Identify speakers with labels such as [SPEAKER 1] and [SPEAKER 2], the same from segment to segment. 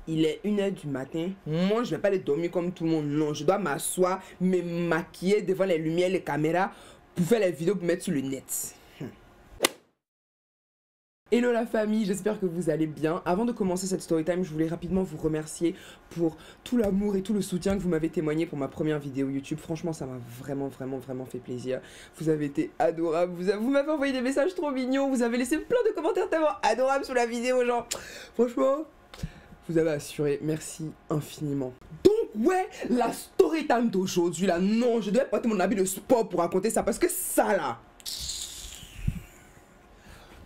[SPEAKER 1] il est 1h du matin. Moi, je vais pas aller dormir comme tout le monde. Non, je dois m'asseoir, me maquiller devant les lumières, les caméras pour faire les vidéos pour mettre sur le net. Hello la famille, j'espère que vous allez bien. Avant de commencer cette story time, je voulais rapidement vous remercier pour tout l'amour et tout le soutien que vous m'avez témoigné pour ma première vidéo YouTube. Franchement, ça m'a vraiment fait plaisir. Vous avez été adorables, vous m'avez envoyé des messages trop mignons, vous avez laissé plein de commentaires tellement adorables sous la vidéo, genre, franchement, vous avez assuré, merci infiniment. Donc ouais, la story time d'aujourd'hui là, non, je devais porter mon habit de sport pour raconter ça parce que ça là,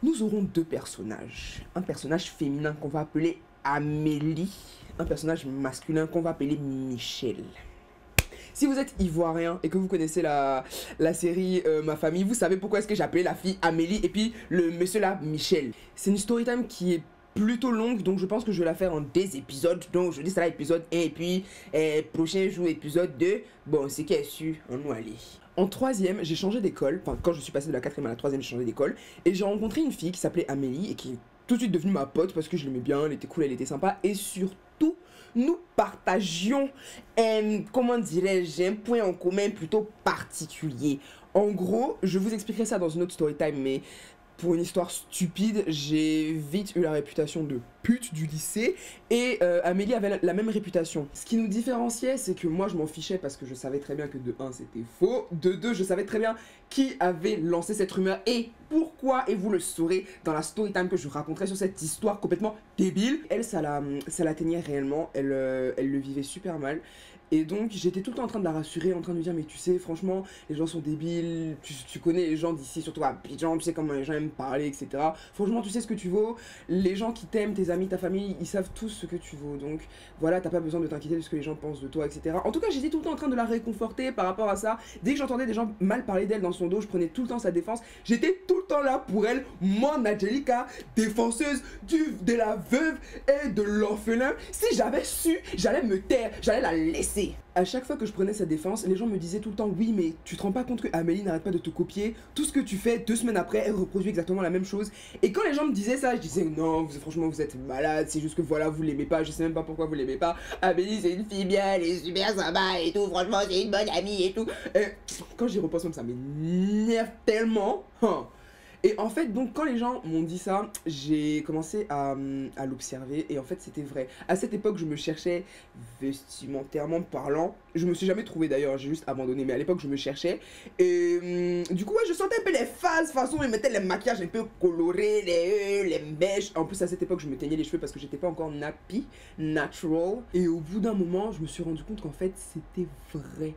[SPEAKER 1] nous aurons deux personnages. Un personnage féminin qu'on va appeler Amélie. Un personnage masculin qu'on va appeler Michel. Si vous êtes ivoirien et que vous connaissez la série Ma Famille, vous savez pourquoi est-ce que j'appelais la fille Amélie et puis le monsieur là Michel. C'est une story time qui est plutôt longue, donc je pense que je vais la faire en des épisodes. Donc je dis ça là, épisode 1 et puis prochain jour épisode 2. Bon, c'est qu'elle est su, on nous aller. En troisième, j'ai changé d'école. Enfin, quand je suis passé de la quatrième à la troisième, j'ai changé d'école. Et j'ai rencontré une fille qui s'appelait Amélie et qui est tout de suite devenue ma pote parce que je l'aimais bien, elle était cool, elle était sympa. Et surtout, nous partagions, comment dirais-je, un point en commun plutôt particulier. En gros, je vous expliquerai ça dans une autre story time, mais pour une histoire stupide, j'ai vite eu la réputation de pute du lycée et Amélie avait la même réputation. Ce qui nous différenciait, c'est que moi je m'en fichais parce que je savais très bien que de 1 c'était faux, de 2 je savais très bien qui avait lancé cette rumeur et pourquoi, et vous le saurez dans la story time que je raconterai sur cette histoire complètement débile. Elle, ça l'atteignait réellement, elle le vivait super mal. Et donc j'étais tout le temps en train de la rassurer, en train de lui dire mais tu sais franchement les gens sont débiles, tu connais les gens d'ici, surtout à Abidjan, tu sais comment les gens aiment parler, etc. Franchement tu sais ce que tu vaux, les gens qui t'aiment, tes amis, ta famille, ils savent tous ce que tu vaux. Donc voilà, t'as pas besoin de t'inquiéter de ce que les gens pensent de toi, etc. En tout cas j'étais tout le temps en train de la réconforter par rapport à ça. Dès que j'entendais des gens mal parler d'elle dans son dos, je prenais tout le temps sa défense. J'étais tout le temps là pour elle, moi Nadjelika, défenseuse de la veuve et de l'orphelin. Si j'avais su, j'allais me taire, j'allais la laisser. À chaque fois que je prenais sa défense, les gens me disaient tout le temps oui mais tu te rends pas compte que Amélie n'arrête pas de te copier, tout ce que tu fais 2 semaines après elle reproduit exactement la même chose. Et quand les gens me disaient ça, je disais non franchement vous êtes malade, c'est juste que voilà vous l'aimez pas, je sais même pas pourquoi vous l'aimez pas. Amélie c'est une fille bien, elle est super sympa et tout, franchement c'est une bonne amie et tout. Et quand j'y repense même ça m'énerve tellement. Et en fait, donc, quand les gens m'ont dit ça, j'ai commencé à l'observer. Et en fait, c'était vrai. À cette époque, je me cherchais vestimentairement parlant. Je me suis jamais trouvé d'ailleurs, j'ai juste abandonné. Mais à l'époque, je me cherchais. Et du coup, ouais, je sentais un peu les phases. De toute façon, ils mettaient les maquillages un peu colorés, les mèches. En plus, à cette époque, je me teignais les cheveux parce que j'étais pas encore nappy, natural. Et au bout d'un moment, je me suis rendu compte qu'en fait, c'était vrai.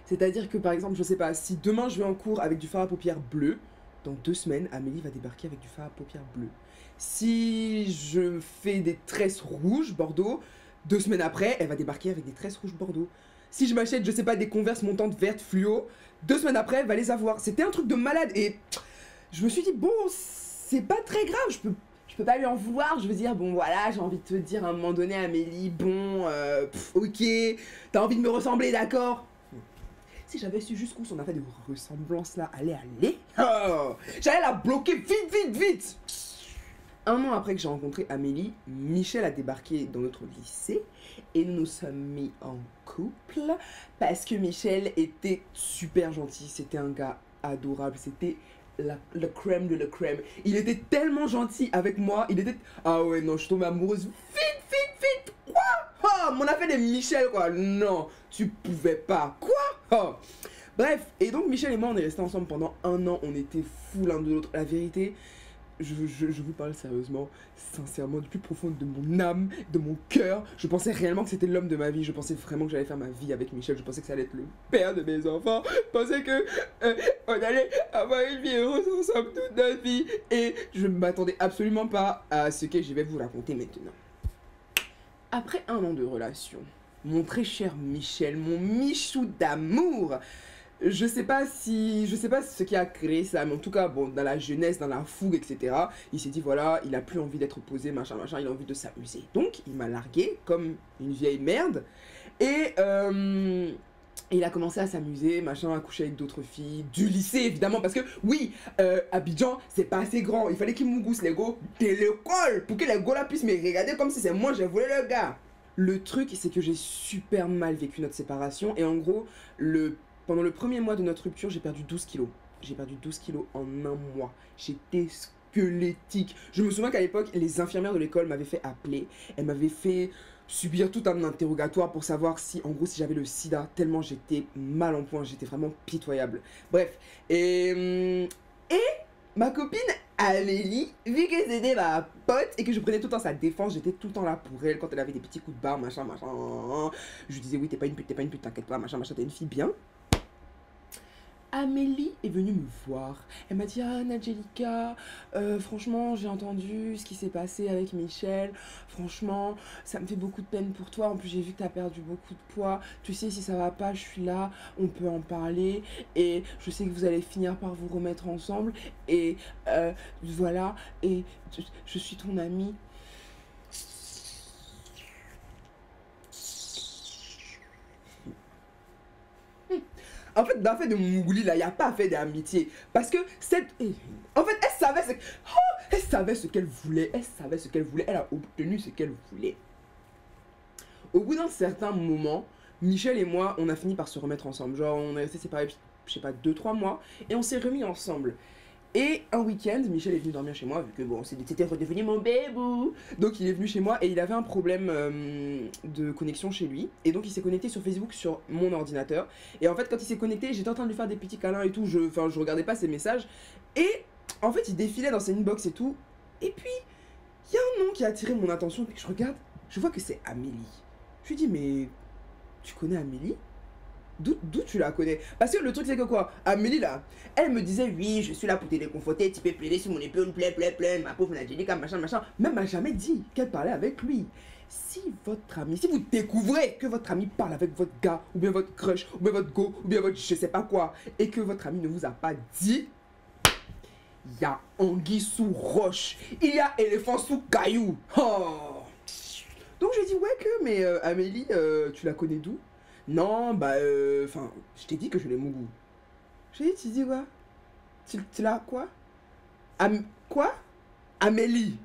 [SPEAKER 1] C'est-à-dire que, par exemple, je sais pas, si demain je vais en cours avec du fard à paupières bleu, dans 2 semaines, Amélie va débarquer avec du fard à paupières bleu. Si je fais des tresses rouges Bordeaux, 2 semaines après, elle va débarquer avec des tresses rouges Bordeaux. Si je m'achète, je sais pas, des Converse montantes vertes fluo, 2 semaines après, elle va les avoir. C'était un truc de malade et je me suis dit, bon, c'est pas très grave, je peux pas lui en vouloir. Je veux dire, bon voilà, j'ai envie de te dire à un moment donné, Amélie, bon, ok, t'as envie de me ressembler, d'accord? Si j'avais su jusqu'où son affaire de ressemblance là allait aller, j'allais la bloquer vite. Un an après que j'ai rencontré Amélie, Michel a débarqué dans notre lycée et nous nous sommes mis en couple parce que Michel était super gentil, c'était un gars adorable, c'était le crème de la crème. Il était tellement gentil avec moi, il était... Ah ouais non, je suis tombée amoureuse vite. Quoi? Oh, mon affaire de Michel quoi, non, tu pouvais pas. Quoi? Oh. Bref, et donc Michel et moi on est restés ensemble pendant 1 an, on était fous l'un de l'autre. La vérité, je vous parle sérieusement, sincèrement, du plus profond de mon âme, de mon cœur, je pensais réellement que c'était l'homme de ma vie, je pensais vraiment que j'allais faire ma vie avec Michel, je pensais que ça allait être le père de mes enfants, je pensais que on allait avoir une vie heureuse ensemble toute notre vie, et je ne m'attendais absolument pas à ce que je vais vous raconter maintenant. Après 1 an de relation, mon très cher Michel, mon Michou d'amour, je sais pas ce qui a créé ça, mais en tout cas, bon, dans la jeunesse, dans la fougue, etc., il s'est dit, voilà, il a plus envie d'être posé, machin, il a envie de s'amuser. Donc, il m'a largué comme une vieille merde. Et Et il a commencé à s'amuser, machin, à coucher avec d'autres filles, du lycée évidemment, parce que oui, Abidjan, c'est pas assez grand. Il fallait qu'il mougousse les go de l'école pour que les go là puissent me regarder comme si c'est moi, j'ai volé le gars. Le truc, c'est que j'ai super mal vécu notre séparation. Et en gros, pendant le premier mois de notre rupture, j'ai perdu 12 kilos. J'ai perdu 12 kilos en un mois. J'étais squelettique. Je me souviens qu'à l'époque, les infirmières de l'école m'avaient fait appeler. Elles m'avaient fait subir tout un interrogatoire pour savoir si, en gros, si j'avais le sida, tellement j'étais mal en point, j'étais vraiment pitoyable. Bref, et ma copine Amélie, vu que c'était ma pote et que je prenais tout le temps sa défense, j'étais tout le temps là pour elle quand elle avait des petits coups de barre, machin, machin. Je lui disais, oui, t'es pas une pute, t'inquiète pas, machin, machin, t'es une fille bien. Amélie est venue me voir. Elle m'a dit, ah Nadjelika, franchement j'ai entendu ce qui s'est passé avec Michel. Franchement ça me fait beaucoup de peine pour toi. En plus j'ai vu que tu as perdu beaucoup de poids. Tu sais si ça va pas je suis là, on peut en parler. Et je sais que vous allez finir par vous remettre ensemble. Et voilà, et je suis ton amie. En fait, dans le fait de Mougouli, là, il n'y a pas fait d'amitié. Parce que cette... En fait, elle savait ce qu'elle voulait. Elle savait ce qu'elle voulait. Elle a obtenu ce qu'elle voulait. Au bout d'un certain moment, Michel et moi, on a fini par se remettre ensemble. Genre, on est restés séparés, je sais pas, 2-3 mois. Et on s'est remis ensemble. Et un week-end, Michel est venu dormir chez moi, vu que bon, c'était redevenu mon bébou. Donc il est venu chez moi et il avait un problème de connexion chez lui. Et donc il s'est connecté sur Facebook sur mon ordinateur. Et en fait, quand il s'est connecté, j'étais en train de lui faire des petits câlins et tout. Je regardais pas ses messages. Et en fait, il défilait dans ses inbox et tout. Et puis, il y a un nom qui a attiré mon attention. Puis je regarde, je vois que c'est Amélie. Je lui dis, mais tu connais Amélie ? D'où tu la connais? Parce que le truc c'est que quoi, Amélie là, elle me disait oui, je suis là pour te réconforter, tu peux plaider sur mon épaule, plein, ma pauvre Nadjelika, machin, machin. Même elle m'a jamais dit qu'elle parlait avec lui. Si votre ami, si vous découvrez que votre ami parle avec votre gars, ou bien votre crush, ou bien votre go, ou bien votre je sais pas quoi, et que votre ami ne vous a pas dit, il y a anguille sous roche, il y a éléphant sous caillou. Oh. Donc je lui dis ouais que, mais Amélie, tu la connais d'où? Non, bah, je t'ai dit que je l'ai mougou. J'ai dit, tu dis quoi? Tu l'as quoi? Quoi? Amélie.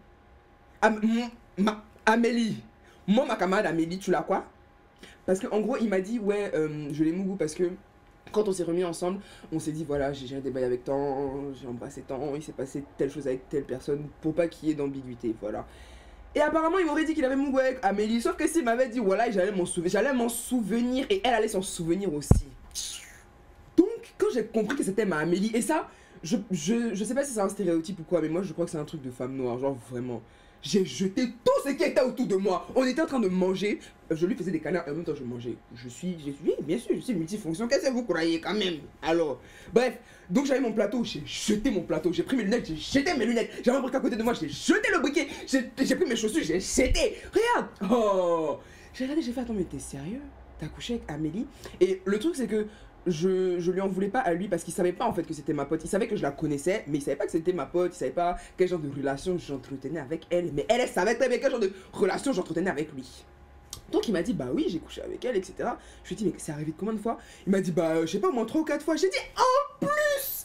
[SPEAKER 1] Amélie. Moi, ma camarade Amélie, tu l'as quoi? Parce qu'en gros, il m'a dit, ouais, je l'ai mougou parce que quand on s'est remis ensemble, on s'est dit, voilà, j'ai géré des bails avec tant, j'ai embrassé tant, il s'est passé telle chose avec telle personne pour pas qu'il y ait d'ambiguïté, voilà. Et apparemment, il m'aurait dit qu'il avait mougou avec Amélie. Sauf que s'il m'avait dit, voilà, j'allais m'en souvenir et elle allait s'en souvenir aussi. Donc, quand j'ai compris que c'était ma Amélie, et ça, je sais pas si c'est un stéréotype ou quoi, mais moi je crois que c'est un truc de femme noire, genre vraiment. J'ai jeté tout ce qui était autour de moi. On était en train de manger. Je lui faisais des câlins et en même temps je mangeais. Oui, bien sûr, je suis multifonction. Qu'est-ce que vous croyez quand même? Alors, bref. Donc j'avais mon plateau, j'ai jeté mon plateau. J'ai pris mes lunettes, j'ai jeté mes lunettes. J'avais un briquet à côté de moi, j'ai jeté le briquet. J'ai pris mes chaussures, j'ai jeté. Regarde. Oh. J'ai regardé, j'ai fait, attends, mais t'es sérieux? T'as couché avec Amélie? Et le truc, c'est que je lui en voulais pas à lui parce qu'il savait pas en fait que c'était ma pote. Il savait que je la connaissais, mais il savait pas que c'était ma pote. Il savait pas quel genre de relation j'entretenais avec elle. Mais elle savait très bien quel genre de relation j'entretenais avec lui. Donc il m'a dit, bah oui, j'ai couché avec elle, etc. Je lui ai dit, mais c'est arrivé de combien de fois? Il m'a dit, bah je sais pas, au moins 3 ou 4 fois. J'ai dit, en plus,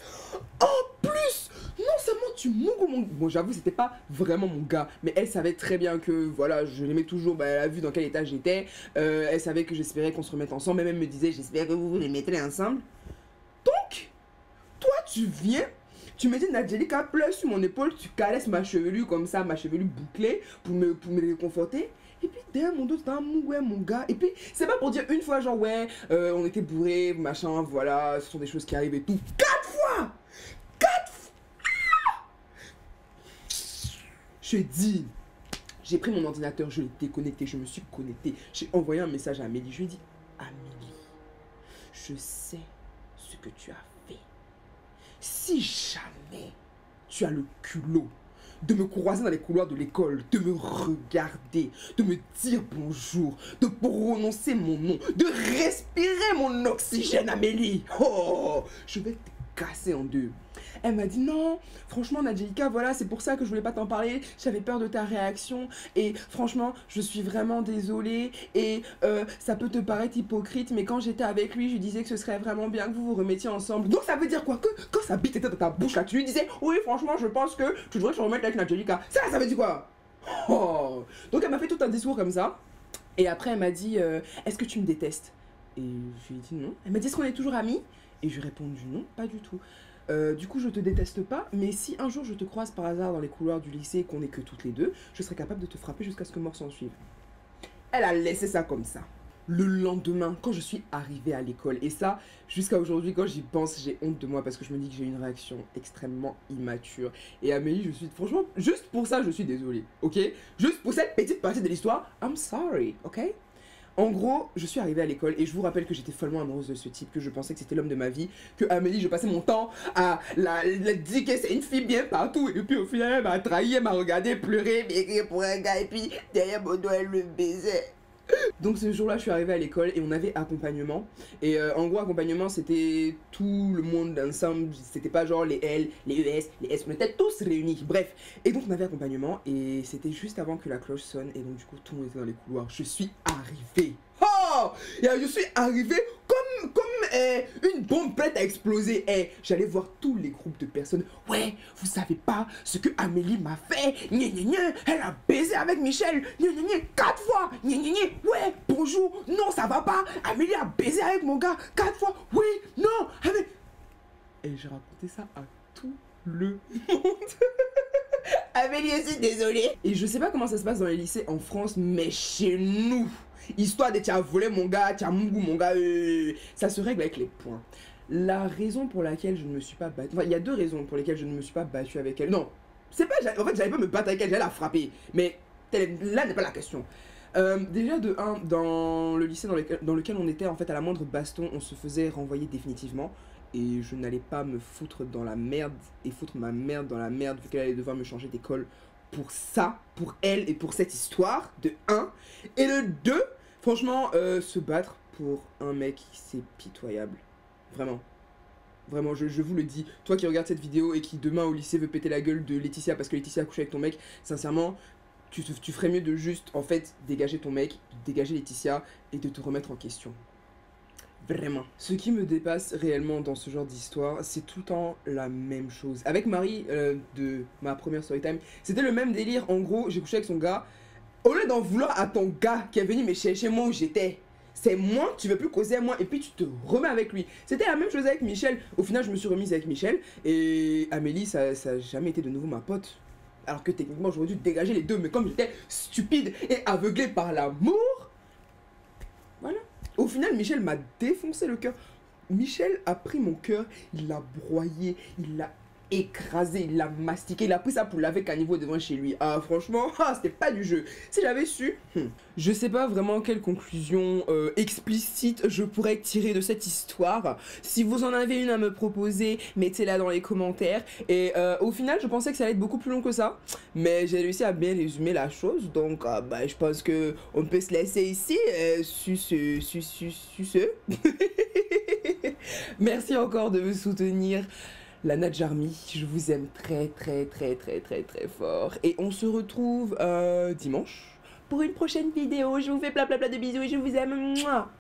[SPEAKER 1] non seulement tu mougou mon... Bon, j'avoue, c'était pas vraiment mon gars, mais elle savait très bien que, voilà, je l'aimais toujours, bah elle a vu dans quel état j'étais. Elle savait que j'espérais qu'on se remette ensemble, mais même me disait, j'espère que vous vous les mettrez ensemble. Donc, toi, tu viens... Tu me dis, Nadjelika, pleure sur mon épaule, tu caresses ma chevelure comme ça, ma chevelure bouclée, pour me réconforter. Et puis derrière mon dos, t'as un mou, ouais, mon gars. Et puis, c'est pas pour dire une fois, genre, ouais, on était bourrés, machin, voilà, ce sont des choses qui arrivent et tout. 4 fois! 4 fois! Je dis, j'ai pris mon ordinateur, je l'ai déconnecté, je me suis connecté. J'ai envoyé un message à Amélie. Je lui ai dit, Amélie, je sais ce que tu as fait. Si jamais tu as le culot de me croiser dans les couloirs de l'école, de me regarder, de me dire bonjour, de prononcer mon nom, de respirer mon oxygène, Amélie. Oh, je vais cassé en deux. Elle m'a dit non, franchement Nadjelika, voilà, c'est pour ça que je voulais pas t'en parler, j'avais peur de ta réaction et franchement, je suis vraiment désolée et ça peut te paraître hypocrite, mais quand j'étais avec lui, je lui disais que ce serait vraiment bien que vous vous remettiez ensemble. Donc ça veut dire quoi? Que quand sa bite était dans ta bouche là, tu lui disais oui, franchement, je pense que tu devrais te remettre avec Nadjelika. Ça veut dire quoi? Oh. Donc elle m'a fait tout un discours comme ça et après elle m'a dit est-ce que tu me détestes? Et je lui ai dit non. Elle m'a dit est-ce qu'on est toujours amis? Et je lui ai répondu non, pas du tout. Du coup, je te déteste pas, mais si un jour je te croise par hasard dans les couloirs du lycée et qu'on est que toutes les deux, je serai capable de te frapper jusqu'à ce que mort s'en suive. Elle a laissé ça comme ça. Le lendemain, quand je suis arrivée à l'école, et ça, jusqu'à aujourd'hui, quand j'y pense, j'ai honte de moi parce que je me dis que j'ai une réaction extrêmement immature. Et Amélie, je suis, franchement, juste pour ça, je suis désolée, ok? Juste pour cette petite partie de l'histoire, I'm sorry, ok? En gros, je suis arrivée à l'école et je vous rappelle que j'étais follement amoureuse de ce type, que je pensais que c'était l'homme de ma vie, que Amélie, je passais mon temps à la dire que c'est une fille bien partout, et puis au final, elle m'a trahi, elle m'a regardé pleurer, maigrir pour un gars, et puis derrière mon doigt, elle me baisait. Donc ce jour-là, je suis arrivée à l'école et on avait accompagnement. Et en gros, accompagnement, c'était tout le monde ensemble. C'était pas genre les L, les ES, les S. On était tous réunis. Bref. Et donc on avait accompagnement et c'était juste avant que la cloche sonne. Et donc du coup, tout le monde était dans les couloirs. Je suis arrivée. Oh! Et je suis arrivée comme une bombe prête à exploser. Et j'allais voir tous les groupes de personnes. Ouais, vous savez pas ce que Amélie m'a fait. Gna gna gna. Elle a baisé avec Michel. Gna gna gna. 4 fois. Gna gna gna. Ouais, bonjour. Non, ça va pas. Amélie a baisé avec mon gars 4 fois. Oui, non. Amélie. Et j'ai raconté ça à tout le monde. Amélie aussi, désolée. Et je sais pas comment ça se passe dans les lycées en France, mais chez nous, histoire de tu as volé mon gars, tu as mon gars, ça se règle avec les points. La raison pour laquelle je ne me suis pas battue, enfin, il y a deux raisons pour lesquelles je ne me suis pas battue avec elle. Non, c'est pas, en fait, j'allais pas me battre avec elle, j'allais la frapper. Mais là n'est pas la question. Déjà de 1, dans le lycée dans lequel on était, en fait, à la moindre baston, on se faisait renvoyer définitivement. Et je n'allais pas me foutre dans la merde et foutre ma merde dans la merde vu qu'elle allait devoir me changer d'école pour ça, pour elle et pour cette histoire, de 1. Et de 2, franchement, se battre pour un mec, c'est pitoyable. Vraiment. Vraiment, je vous le dis. Toi qui regardes cette vidéo et qui demain au lycée veut péter la gueule de Laetitia parce que Laetitia a couché avec ton mec, sincèrement, tu ferais mieux de juste, en fait, dégager ton mec, de dégager Laetitia et de te remettre en question. Vraiment. Ce qui me dépasse réellement dans ce genre d'histoire, c'est tout le temps la même chose. Avec Marie, de ma première story time, c'était le même délire. En gros, j'ai couché avec son gars. Au lieu d'en vouloir à ton gars qui est venu me chercher moi où j'étais, c'est moi, tu veux plus causer à moi et puis tu te remets avec lui. C'était la même chose avec Michel. Au final, je me suis remise avec Michel et Amélie, ça a jamais été de nouveau ma pote. Alors que techniquement, j'aurais dû dégager les deux, mais comme j'étais stupide et aveuglée par l'amour, voilà. Au final, Michel m'a défoncé le cœur. Michel a pris mon cœur, il l'a broyé, il l'a écrasé, il l'a mastiqué, il a pris ça pour laver caniveau devant chez lui. Ah, franchement, c'était pas du jeu. Si j'avais su, je sais pas vraiment quelle conclusion explicite je pourrais tirer de cette histoire. Si vous en avez une à me proposer, mettez-la dans les commentaires. Et au final, je pensais que ça allait être beaucoup plus long que ça, mais j'ai réussi à bien résumer la chose. Donc, je pense que on peut se laisser ici sur ce. Merci encore de me soutenir. La Nadjarmi, je vous aime très fort. Et on se retrouve dimanche pour une prochaine vidéo. Je vous fais plein de bisous et je vous aime. Mouah.